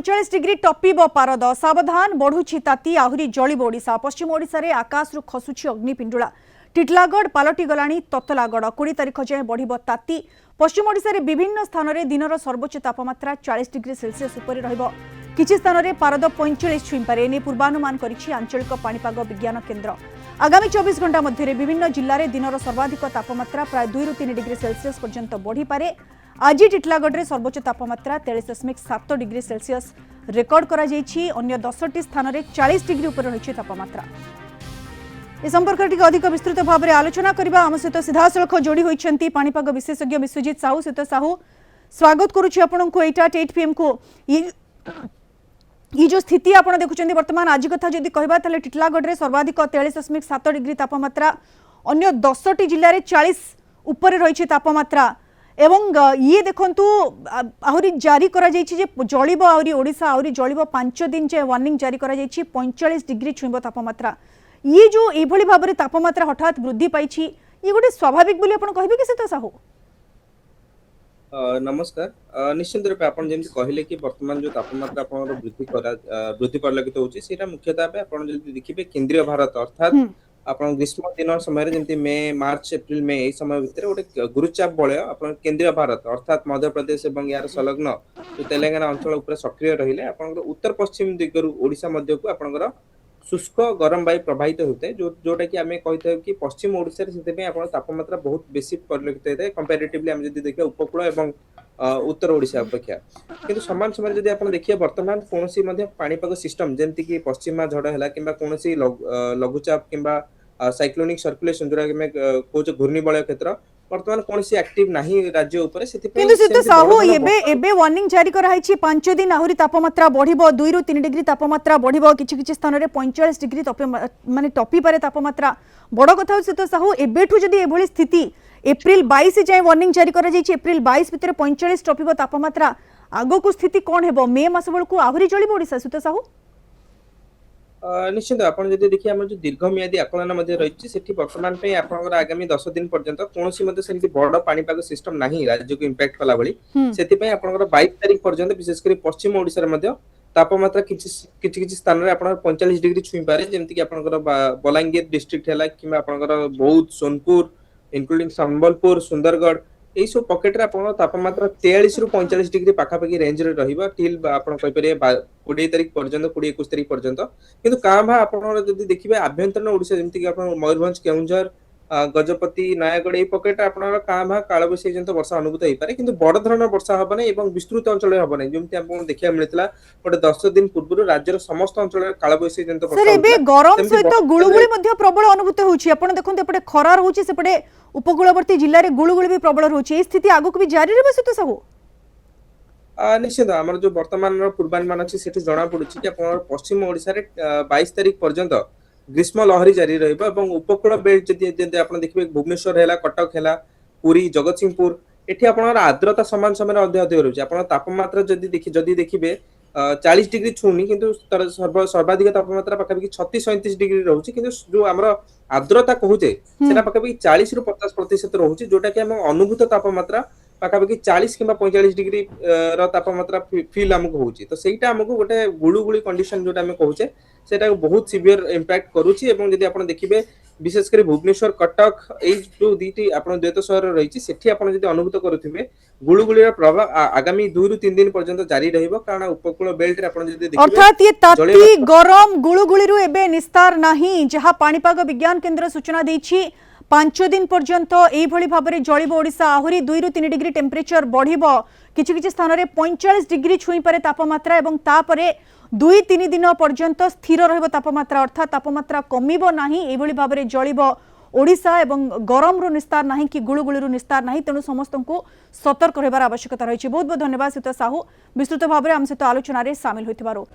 45 degree टपिब पारद सावधान बढ़ुची ताती आहुरी जलिब ओडिशा पश्चिम ओडिशा रे आकाश रु खसुची अग्निपिंडुला टिटलागढ़ पलटि गलानी ततलागढ़ 20 तारिख जाए बढ़िब ताती पश्चिम ओडिशा रे विभिन्न स्थान रे दिनर सर्वोच्च तापमात्रा 40 डिग्री सेल्सियस उपर रहिबो किछि स्थान रे पारद 45 छुईपारे ने पूर्वानुमान करिछि आंचलिक पाणीपाग विज्ञान केन्द्र आगामी 24 घंटा मध्य विभिन्न जिल्ला रे दिनर सर्वाधिक तापमात्रा प्राय 2 ରୁ 3 डिग्री सेल्सियस पर्यंत बढ़ी पारे आज टिटलागढ़ में सर्वोच्च तापमात्रा 43.7 डिग्री सेल्सियस रेकर्ड करा जायछि अन्य 10टी स्थान में 40 डिग्री उपर रही तापमात्रा ए संपर्क में अधिक विस्तृत भाव में आलोचना करबा आम सहित सीधासलख जोड़ी होइछंती पाणीपाग विशेषज्ञ विश्वजीत साहू सहित साहू स्वागत करुछि आपनकु 8 PM को ये जो स्थिति आपन देखुछंती वर्तमान आज कथा जदि कहबा ताले टिटलागढ़ में सर्वाधिक 43.7 डिग्री तापमात्रा अन्य 10टी जिल्ला रे 40 उपर रही तापमात्रा एवं ये देखंतु आहुरी जारी करा जायछि जे जलिबो आहुरी ओडिशा आहुरी जलिबो 5 दिन जे वार्निंग जारी करा जायछि 45 डिग्री छुइबो तापमात्रा ये जो एभली भाबरे तापमात्रा हठात वृद्धि पाइछि ये गोटे स्वाभाविक बोली आपण कहबे कि सेतो साहू नमस्कार निश्चित रूप आपण जेमति कहले कि वर्तमान जो तापमात्रा आपण वृद्धि परिलक्षित होछि सेटा मुख्यतः पे आपण जल्दी देखिबे केंद्रीय भारत अर्थात आपण ग्रीष्म दिन समय जेमति मे मार्च एप्रिल मे ए समय भितर गोटे गुरुचाप बलय आपण केंद्रीय भारत अर्थात मध्य प्रदेश एवं यार संलग्न जो तेलंगाना अंचल ऊपर सक्रिय रहिले आपण उत्तर पश्चिम दिगरु ओडिशा मध्य को आपण शुष्क गरम वायु प्रवाहित होते जोटा कि आमे कहिते कि पश्चिम ओडिशा रे सेते आपण तापमात्रा बहुत बेसी परिलक्षित होते कंपैरेटिवली हम जदी देखिया उपकूल एवं उत्तर ओडिशा अपेक्षा किंतु समान समय जदी आपण देखिया वर्तमान कोनोसी मध्ये पाणीपाग सिस्टम जेंति कि पश्चिमा झड़ हैला किंबा कोनोसी लघुचाप किंबा साइक्लोनिक सर्कुलेशन जोरा कि मैं कोच घूर्णिबलय क्षेत्र वर्तमान कोनोसी एक्टिव नाही राज्य ऊपर सेति किंतु से तो साहू एबे वार्निंग जारी करा हैछि 5 दिन आहुरी तापमात्रा बढ़िबो 2 ରୁ 3 डिग्री तापमात्रा बढ़िबो किछि स्थान रे 45 डिग्री माने टपी पारे तापमात्रा बड़ कथा से तो साहू एबेठु जदी एभली स्थिति एप्रिल 22 जाय वार्निंग जारी करा जायछि एप्रिल 22 भितर 45 टपिबो तापमात्रा आगो को स्थिति कोन हेबो मे मास बेलकु आहुरी जलिबो ओडिसा सुत साहू निश्चित आपण जदी देखि हमर जो दीर्घमियादी आकलन मध्ये रहिछि सेठी वर्तमान पे आपनकर आगामी 10 दिन पर्यंत कोनोसी मध्ये सेंति बड़ पाणीपाग सिस्टम नाही राज्य को इंपैक्ट कला बळी सेति पय आपनकर 22 तारिख पर्यंत विशेष करी पश्चिम ओडिसा रे मध्ये तापमात्रा किछि स्थान रे आपनकर 45 डिग्री छुई पारे जेमति कि आपनकर बलांगीर डिस्ट्रिक्ट हैला किबा आपनकर बौद्ध सोनपुर इंक्लूडिंग संबलपुर सुंदरगढ़ ए सब पॉकेट रे आपन तापमात्रा 43 ରୁ 45 डिग्री पाखापाखि रेंज रे रहिबा टिल आपन कहि परिए 20 तारिख पर्यंत 21 तारिख पर्यंत किंतु काभा आपन जदी देखिबे आभ्यंतरण ओडिसा जेमति कि आपन मयूरभंज केउंझर गजपति नयागढ़ ए पॉकेट आपन काभा कालबैसाखी जंत वर्षा अनुभूत होई पारे किंतु बड़ धरणर वर्षा हबने एवं विस्तृत अंचल हबने जेमति आपन देखिया मिलतला गोटे 10 दिन पूर्व राज्यर समस्त अंचल कालबैसाखी जंत वर्षा सर एबे गरम सहित गुळुगुळी मध्ये प्रबल अनुभूत होउची आपन देखंते एपटे खरा रहउची सेपटे उपकूलवर्ती जिल्ला रे गुळुगुळी भी प्रबल रहउची ए स्थिति आगु को भी जारी रहबे सतो साहू निश्चित हमर जो वर्तमान पूर्वानुमान अछि सेठी जणा पडुछि कि अपन पश्चिम ओडिसा रे 22 तारिख पर्यंत ग्रीष्म लहरी जारी रहइबो एवं उपकूल बेल्ट जदि आपण देखिबे भुवनेश्वर हैला कटक हैला पुरी जगतसिंहपुर एठी आपण आर्द्रता समान समय अधिक रहउछि आपण तापमात्रा जदि देखिबे 40 डिग्री छुनी किंतु सर्वाधिक तापमात्रा पाखापाखि 36-37 डिग्री रहउछि किंतु जो हमर आर्द्रता कहूचे सेना पाखापाखि 40 ରୁ 50% रहउछि जोटा कि हम अनुभूत तापमात्रा पाखापाखि 40 किंबा 45 डिग्री र तापमात्रा फील हमको होउछि तो सेटा हमको गोटे गुळुगुळी कंडीशन जोटा हम कहूचे सेटा बहुत सिवियर इंपैक्ट करूछि एवं जदि आपण देखिबे विशेष करी भुवनेश्वर कटक ए जो दीटी आपण द्वैत शहर रहिछि सेठी आपण जदि अनुभूत करूथिबे गुळुगुळीर प्रभाव आगामी 2 ରୁ 3 दिन पर्यंत जारी रहिबो कारण उपकूल बेल्ट रे आपण जदि देखिबे अर्थात ये ताती गरम गुळुगुळी रु एबे निस्तार नाही जहा पाणीपाग विज्ञान केन्द्र सूचना देछि 5 दिन पर्यंत एई भली भाबरे जलिबो ओडिशा आहुरी 2 ରୁ 3 डिग्री टेम्परेचर बढ़िबो किछि स्थान रे 45 डिग्री छुई पारे तापमात्रा एवं तापरे 2-3 दिन पर्यंत स्थिर रहिबो तापमात्रा अर्थात तापमात्रा कमिबो नाही एई भली भाबरे जलिबो ओडिशा एवं गरम रु निस्तार नाही कि गुळुगुळी रु निस्तार नाही तेनु समस्तंकु सतर्क रहबार आवश्यकता रहिछि बहुत बहुत धन्यवाद सीता साहू विस्तृत भाबरे हम सहित आलोचना रे शामिल होइथिबारो।